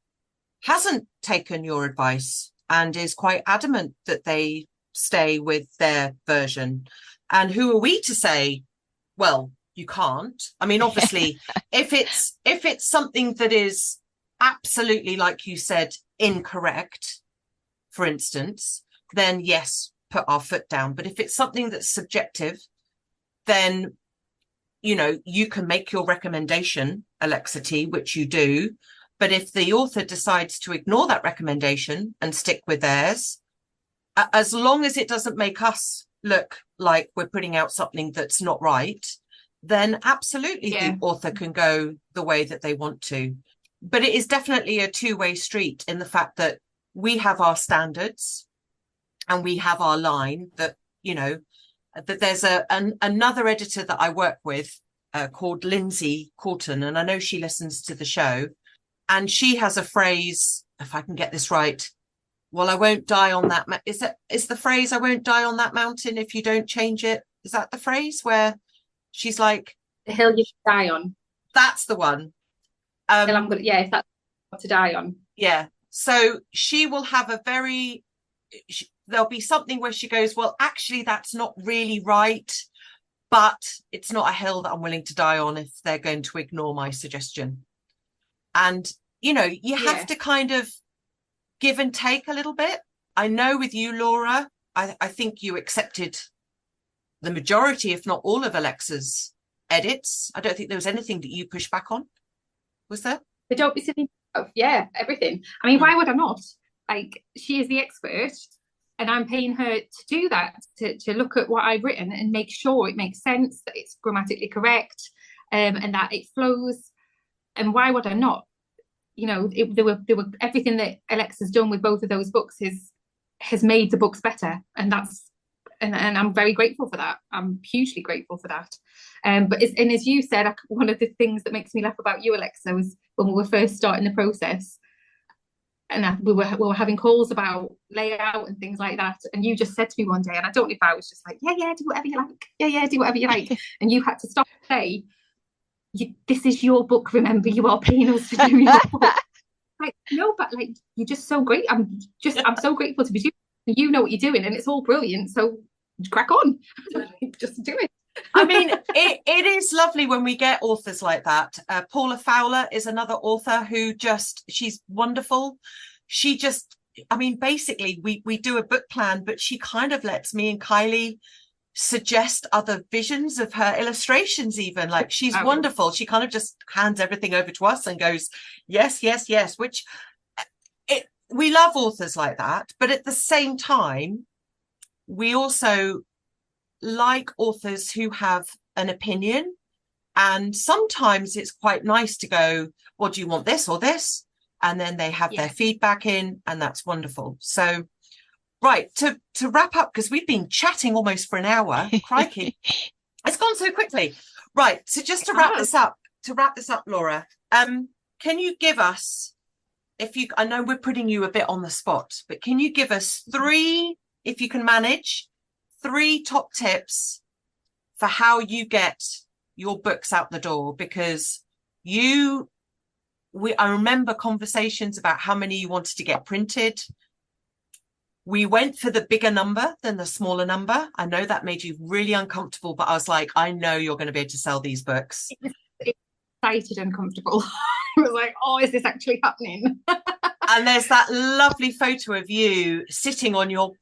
hasn't taken your advice and is quite adamant that they stay with their version. And who are we to say, well, you can't? I mean, obviously, if it's something that is absolutely, like you said, incorrect, for instance, then yes, put our foot down. But if it's something that's subjective, then, you know, you can make your recommendation, Alexa T, which you do. But if the author decides to ignore that recommendation and stick with theirs, as long as it doesn't make us look like we're putting out something that's not right, then absolutely the author can go the way that they want to. But it is definitely a two-way street in the fact that we have our standards and we have our line that, you know, that there's another editor that I work with called Lindsay Courton, and I know she listens to the show, and she has a phrase, if I can get this right, well, I won't die on that. Is the phrase, I won't die on that mountain if you don't change it? Is that the phrase where she's like, the hill you die on? That's the one. If that's what to die on. Yeah. So she will have there'll be something where she goes, well, actually, that's not really right, but it's not a hill that I'm willing to die on if they're going to ignore my suggestion. And, you know, you have to kind of give and take a little bit. I know with you, Laura, I think you accepted the majority, if not all, of Alexa's edits. I don't think there was anything that you pushed back on. Was there? They don't be silly. Yeah, everything. I mean, why would I not? Like, she is the expert, and I'm paying her to do that, to look at what I've written and make sure it makes sense, that it's grammatically correct, and that it flows. And why would I not? You know, there were everything that Alexa's done with both of those books has made the books better, and I'm very grateful for that. I'm hugely grateful for that. But as you said, one of the things that makes me laugh about you, Alexa, was when we were first starting the process, and we were having calls about layout and things like that, and you just said to me one day, and I don't know if I was just like, yeah, do whatever you like, yeah, do whatever you like, and you had to stop and say, this is your book, remember, you are paying us to do your book. Like, no, but like, you're just so great. I'm so grateful to be doing it. You know what you're doing, and it's all brilliant, so crack on. Just do it. I mean, it is lovely when we get authors like that. Paula Fowler is another author who she's wonderful. She just, I mean, basically we do a book plan, but she kind of lets me and Kylie suggest other visions of her illustrations even. Like, she's wonderful. She kind of just hands everything over to us and goes, yes, which we love authors like that. But at the same time, we also like authors who have an opinion, and sometimes it's quite nice to go, well, do you want this or this? And then they have their feedback in, and that's wonderful. So right, to wrap up, because we've been chatting almost for an hour. Crikey, it's gone so quickly. Right, so just to wrap this up, Laura, can you give us, I know we're putting you a bit on the spot, but can you give us 3, if you can manage, 3 top tips for how you get your books out the door? Because I remember conversations about how many you wanted to get printed. We went for the bigger number than the smaller number. I know that made you really uncomfortable, but I was like, I know you're going to be able to sell these books. Excited and comfortable. I was like, oh, is this actually happening? And there's that lovely photo of you sitting on your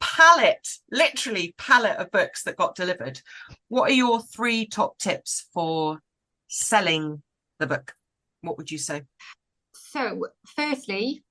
literally pallet of books that got delivered. What are your 3 top tips for selling the book? What would you say? So, firstly,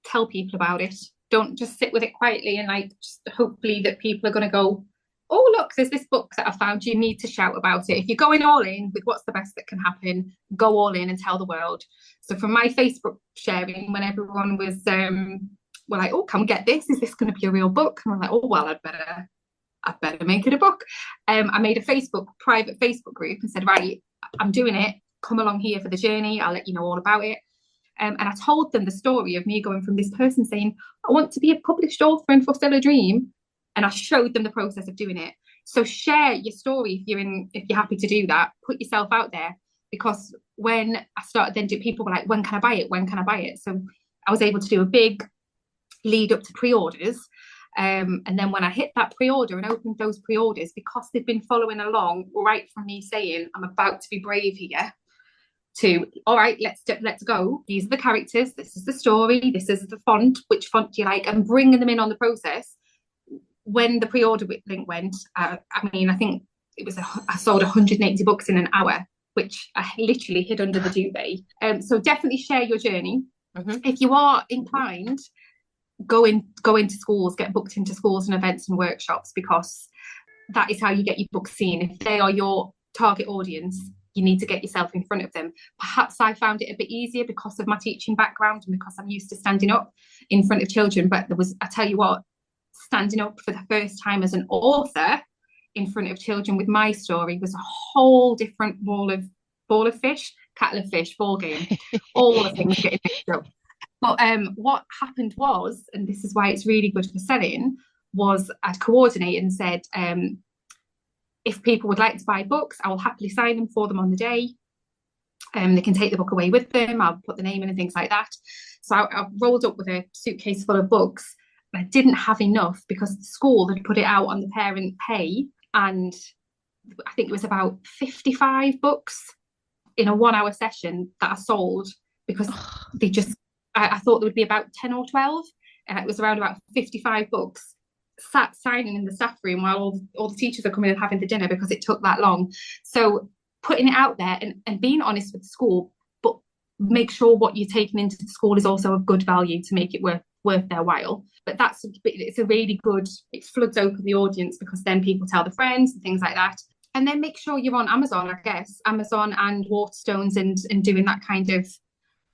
tell people about it. Don't just sit with it quietly and like just hopefully that people are going to go, oh, look, there's this book that I found. You need to shout about it. If you're going all in with what's the best that can happen, go all in and tell the world. So from my Facebook sharing, when everyone was were like, oh, can we get this? Is this going to be a real book? And I'm like, oh, well, I'd better make it a book. I made a private Facebook group and said, right, I'm doing it. Come along here for the journey. I'll let you know all about it. And I told them the story of me going from this person saying, I want to be a published author and fulfill a dream. And I showed them the process of doing it. So share your story if you're happy to do that. Put yourself out there. Because when I started, people were like, when can I buy it? When can I buy it? So I was able to do a big lead up to pre-orders. And then when I hit that pre-order and opened those pre-orders, because they've been following along right from me saying, I'm about to be brave here, to, all right, let's go. These are the characters. This is the story. This is the font. Which font do you like? And bringing them in on the process. When the pre-order link went, I mean, I think it was I sold 180 books in an hour, which I literally hid under the duvet. So definitely share your journey. Mm-hmm. If you are inclined, go into schools, get booked into schools and events and workshops, because that is how you get your books seen. If they are your target audience, you need to get yourself in front of them. Perhaps I found it a bit easier because of my teaching background and because I'm used to standing up in front of children. But I tell you what, standing up for the first time as an author in front of children with my story was a whole different ball of fish, kettle of fish, ball game, all the things getting mixed up. But what happened was, and this is why it's really good for selling, was I'd coordinate and said, if people would like to buy books, I will happily sign them for them on the day. They can take the book away with them. I'll put the name in and things like that. So I rolled up with a suitcase full of books. But I didn't have enough because the school had put it out on the parent pay. And I think it was about 55 books in a 1 hour session that I sold, because they just, I thought there would be about 10 or 12. And it was around about 55 books sat signing in the staff room while all the teachers are coming and having the dinner, because it took that long. So putting it out there and being honest with the school, but make sure what you're taking into the school is also of good value to make it worth their while. But it's a really good, it floods open the audience, because then people tell their friends and things like that. And then make sure you're on Amazon, I guess, Amazon and Waterstones and doing that kind of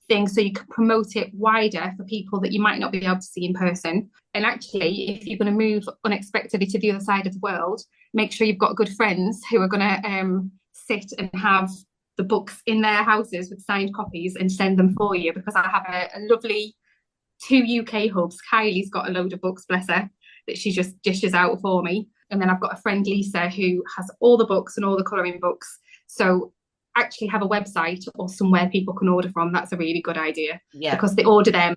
thing, so you can promote it wider for people that you might not be able to see in person. And actually, if you're going to move unexpectedly to the other side of the world, make sure you've got good friends who are going to sit and have the books in their houses with signed copies and send them for you, because I have a lovely 2 UK hubs. Kylie's got a load of books, bless her, that she just dishes out for me. And then I've got a friend, Lisa, who has all the books and all the colouring books. So actually have a website or somewhere people can order from. That's a really good idea. Yeah. Because they order them.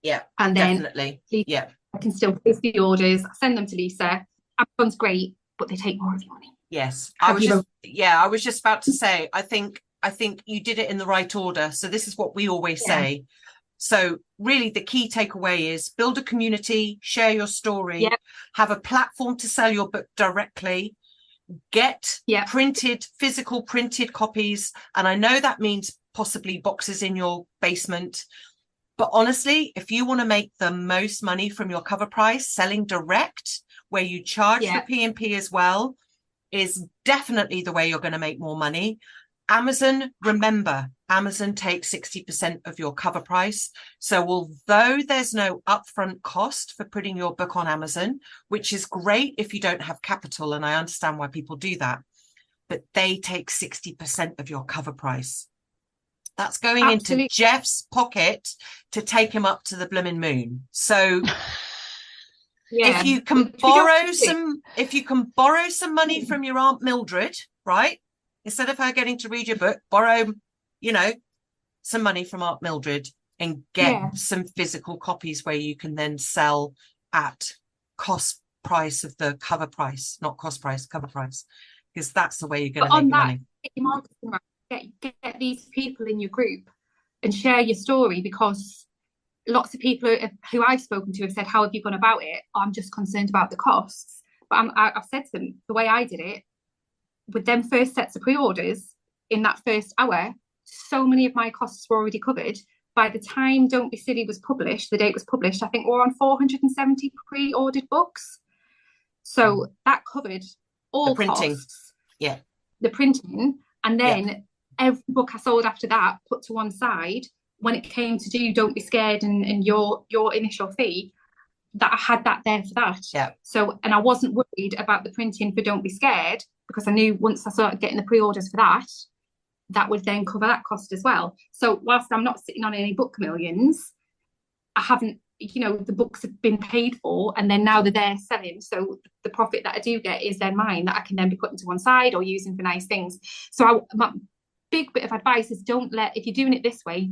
Yeah. And then definitely. Lisa, yeah. I can still place the orders, send them to Lisa. Amazon's great, but they take more of your money. Yes. I was just about to say, I think you did it in the right order. So this is what we always say. So really the key takeaway is build a community, share your story, have a platform to sell your book directly, get physical printed copies. And I know that means possibly boxes in your basement. But honestly, if you want to make the most money from your cover price, selling direct, where you charge for P&P as well, is definitely the way you're going to make more money. Amazon, remember, Amazon takes 60% of your cover price. So although there's no upfront cost for putting your book on Amazon, which is great if you don't have capital, and I understand why people do that, but they take 60% of your cover price. That's going into Jeff's pocket to take him up to the blooming moon. So if you can borrow some money from your Aunt Mildred, right? Instead of her getting to read your book, borrow, some money from Aunt Mildred and get some physical copies where you can then sell at cost price of the cover price, not cost price, cover price, because that's the way you're going to make money. Get these people in your group and share your story, because lots of people who I've spoken to have said, how have you gone about it? I'm just concerned about the costs. But I've said to them, the way I did it, with them first sets of pre-orders in that first hour, so many of my costs were already covered. By the time Don't Be Silly was published, the date was published, I think we're on 470 pre-ordered books. So that covered all the printing costs. Yeah. The printing. And then every book I sold after that, put to one side, when it came to do Don't Be Scared and your initial fee, that I had that there for that. Yeah. So, and I wasn't worried about the printing for Don't Be Scared, because I knew once I started getting the pre-orders for that would then cover that cost as well. So whilst I'm not sitting on any book millions, I haven't, the books have been paid for, and then now they're there selling. So the profit that I do get is then mine, that I can then be putting to one side or using for nice things. So my big bit of advice is if you're doing it this way,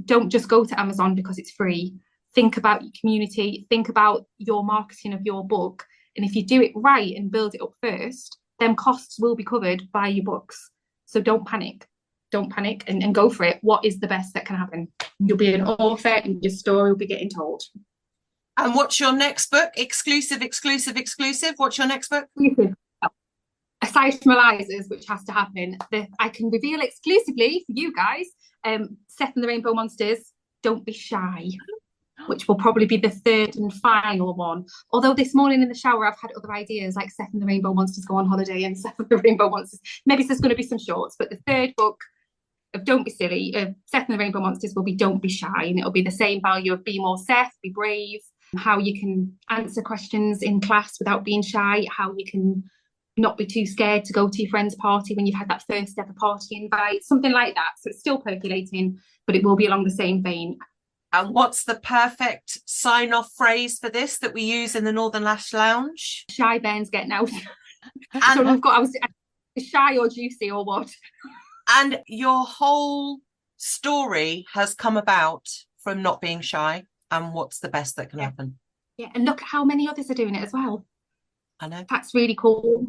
don't just go to Amazon because it's free. think about your community, think about your marketing of your book. And if you do it right and build it up first, then costs will be covered by your books. So don't panic. Don't panic and go for it. What is the best that can happen? You'll be an author and your story will be getting told. And what's your next book? Exclusive. What's your next book? Aside from Eliza's, which has to happen, I can reveal exclusively for you guys, Seth and the Rainbow Monsters, Don't Be Shy, which will probably be the third and final one. Although this morning in the shower, I've had other ideas, like Seth and the Rainbow Monsters Go on Holiday and Seth and the Rainbow Monsters. Maybe there's going to be some shorts, but the third book of Don't Be Silly, Seth and the Rainbow Monsters, will be Don't Be Shy, and it'll be the same value of be more Seth, be brave, how you can answer questions in class without being shy, how you can not be too scared to go to your friend's party when you've had that first ever party invite, something like that. So it's still percolating, but it will be along the same vein. And what's the perfect sign-off phrase for this that we use in the Northern Lash Lounge? Shy Bairns Getting Out. So we've got, I was shy or juicy or what? And your whole story has come about from not being shy. And what's the best that can happen? Yeah, and look at how many others are doing it as well. I know. That's really cool.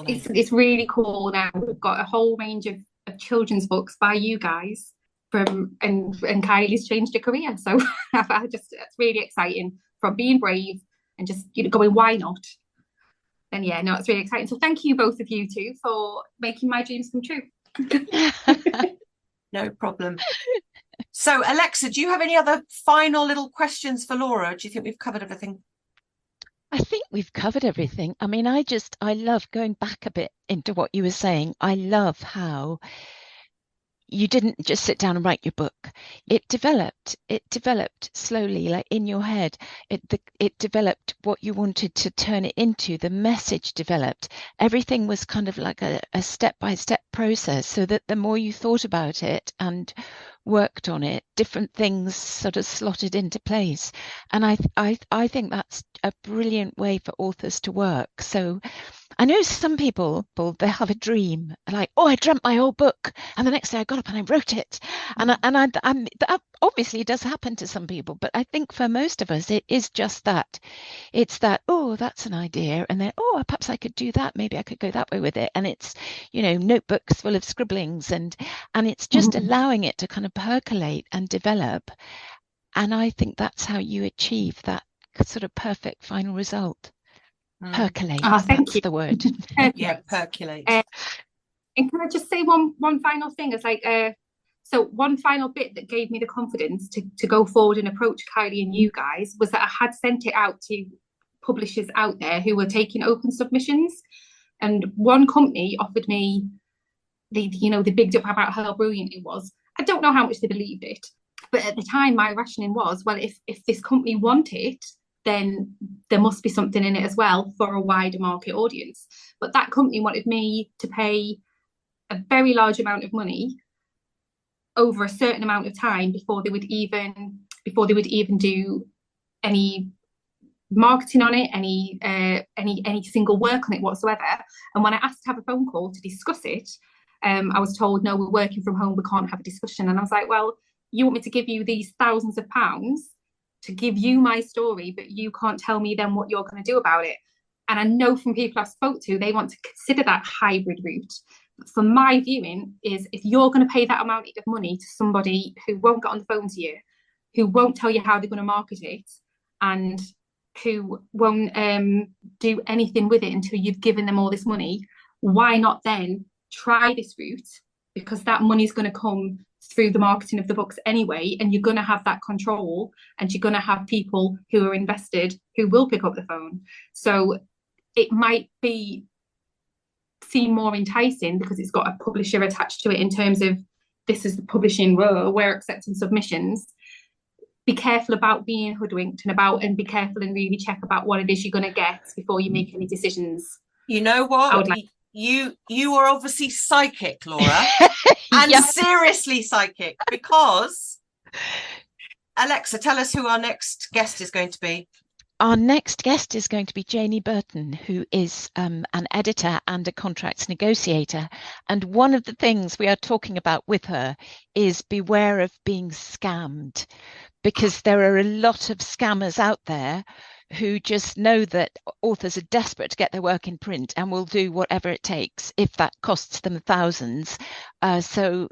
It's really cool now. We've got a whole range of children's books by you guys and Kylie's changed her career. So it's really exciting, from being brave and just going, why not? And yeah, no, it's really exciting. So thank you both of you two for making my dreams come true. No problem. So Alexa, do you have any other final little questions for Laura? Do you think we've covered everything? I think we've covered everything. I mean, I love going back a bit into what you were saying. I love how you didn't just sit down and write your book. It developed slowly, like in your head. It developed what you wanted to turn it into. The message developed. Everything was kind of like a step-by-step process, so that the more you thought about it and worked on it, different things sort of slotted into place. And I think that's a brilliant way for authors to work. So I know some people, they have a dream, like, oh, I dreamt my whole book, and the next day I got up and I wrote it. And that obviously does happen to some people, but I think for most of us, it is just that. It's that, oh, that's an idea, and then, oh, perhaps I could do that. Maybe I could go that way with it. And it's, notebooks full of scribblings, and it's just allowing it to kind of percolate and develop. And I think that's how you achieve that sort of perfect final result. Percolate. Thank you. The word. Yeah, percolate. And can I just say one final thing? It's like, so one final bit that gave me the confidence to go forward and approach Kylie and you guys was that I had sent it out to publishers out there who were taking open submissions, and one company offered me they bigged up about how brilliant it was. I don't know how much they believed it, but at the time my rationing was, well, if this company want it, then there must be something in it as well for a wider market audience. But that company wanted me to pay a very large amount of money over a certain amount of time before they would even do any marketing on it, any single work on it whatsoever. And when I asked to have a phone call to discuss it, I was told, no, we're working from home, we can't have a discussion. And I was like, well, you want me to give you these thousands of pounds to give you my story, but you can't tell me then what you're going to do about it. And I know from people I've spoke to, they want to consider that hybrid route. But for my viewing is, if you're going to pay that amount of money to somebody who won't get on the phone to you, who won't tell you how they're going to market it, and who won't do anything with it until you've given them all this money, why not then try this route? Because that money is going to come through the marketing of the books anyway, and you're going to have that control, and you're going to have people who are invested who will pick up the phone. So it might seem more enticing because it's got a publisher attached to it, in terms of this is the publishing role, we're accepting submissions. Be careful about being hoodwinked and be careful and really check about what it is you're going to get before you make any decisions. You know what? You are obviously psychic, Laura, and seriously psychic, because Alexa, tell us who our next guest is going to be. Our next guest is going to be Janie Burton, who is an editor and a contracts negotiator. And one of the things we are talking about with her is beware of being scammed, because there are a lot of scammers out there who just know that authors are desperate to get their work in print and will do whatever it takes if that costs them thousands. So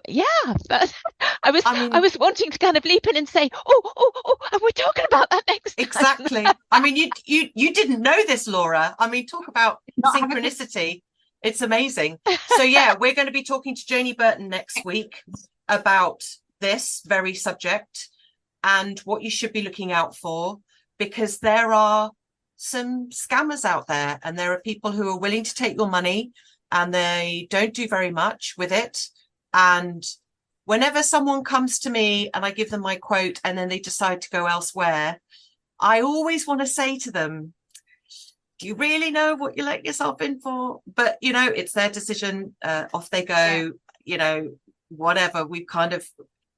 yeah, but I was wanting to kind of leap in and say, and we're talking about that next time. Exactly. I mean, you didn't know this, Laura. I mean, talk about synchronicity. It's amazing. So yeah, we're going to be talking to Janie Burton next week about this very subject and what you should be looking out for, because there are some scammers out there, and there are people who are willing to take your money and they don't do very much with it. And whenever someone comes to me and I give them my quote and then they decide to go elsewhere, I always want to say to them, do you really know what you let yourself in for? But, you know, it's their decision. Off they go, you know, whatever. We've kind of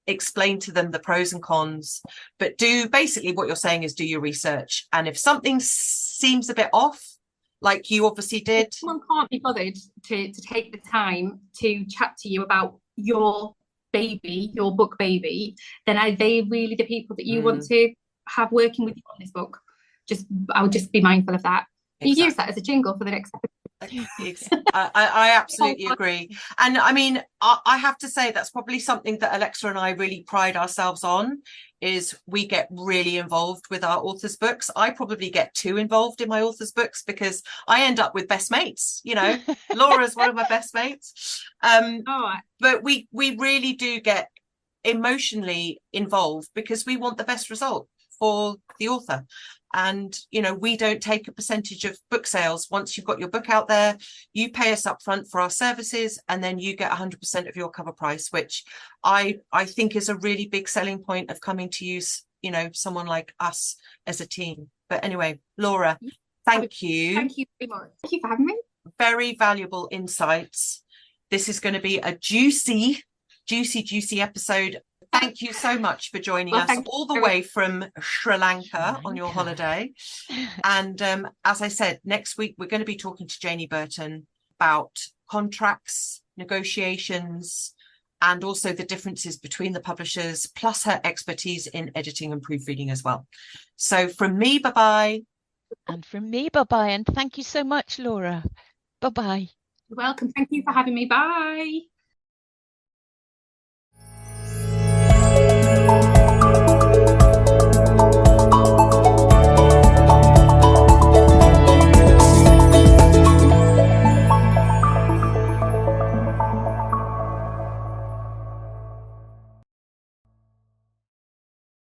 explained to them the pros and cons, but basically what you're saying is do your research. And if something seems a bit off, like you obviously did. If someone can't be bothered to take the time to chat to you about your baby, your book baby, then are they really the people that you want to have working with you on this book? I would just be mindful of that. Exactly. You use that as a jingle for the next episode. I absolutely agree. And I mean, I have to say that's probably something that Alexa and I really pride ourselves on, is we get really involved with our authors' books. I probably get too involved in my authors' books because I end up with best mates, you know. Laura's one of my best mates. But we really do get emotionally involved because we want the best result for the author. And, you know, we don't take a percentage of book sales. Once you've got your book out there, you pay us up front for our services, and then you get 100% of your cover price, which I think is a really big selling point of coming to use, you know, someone like us as a team. But anyway, Laura, thank you. Thank you very much. Thank you for having me. Very valuable insights. This is going to be a juicy episode. Thank you so much for joining us all the way from Sri Lanka on your holiday. And as I said, next week, we're going to be talking to Janie Burton about contracts, negotiations, and also the differences between the publishers, plus her expertise in editing and proofreading as well. So from me, bye-bye. And from me, bye-bye. And thank you so much, Laura. Bye-bye. You're welcome. Thank you for having me. Bye.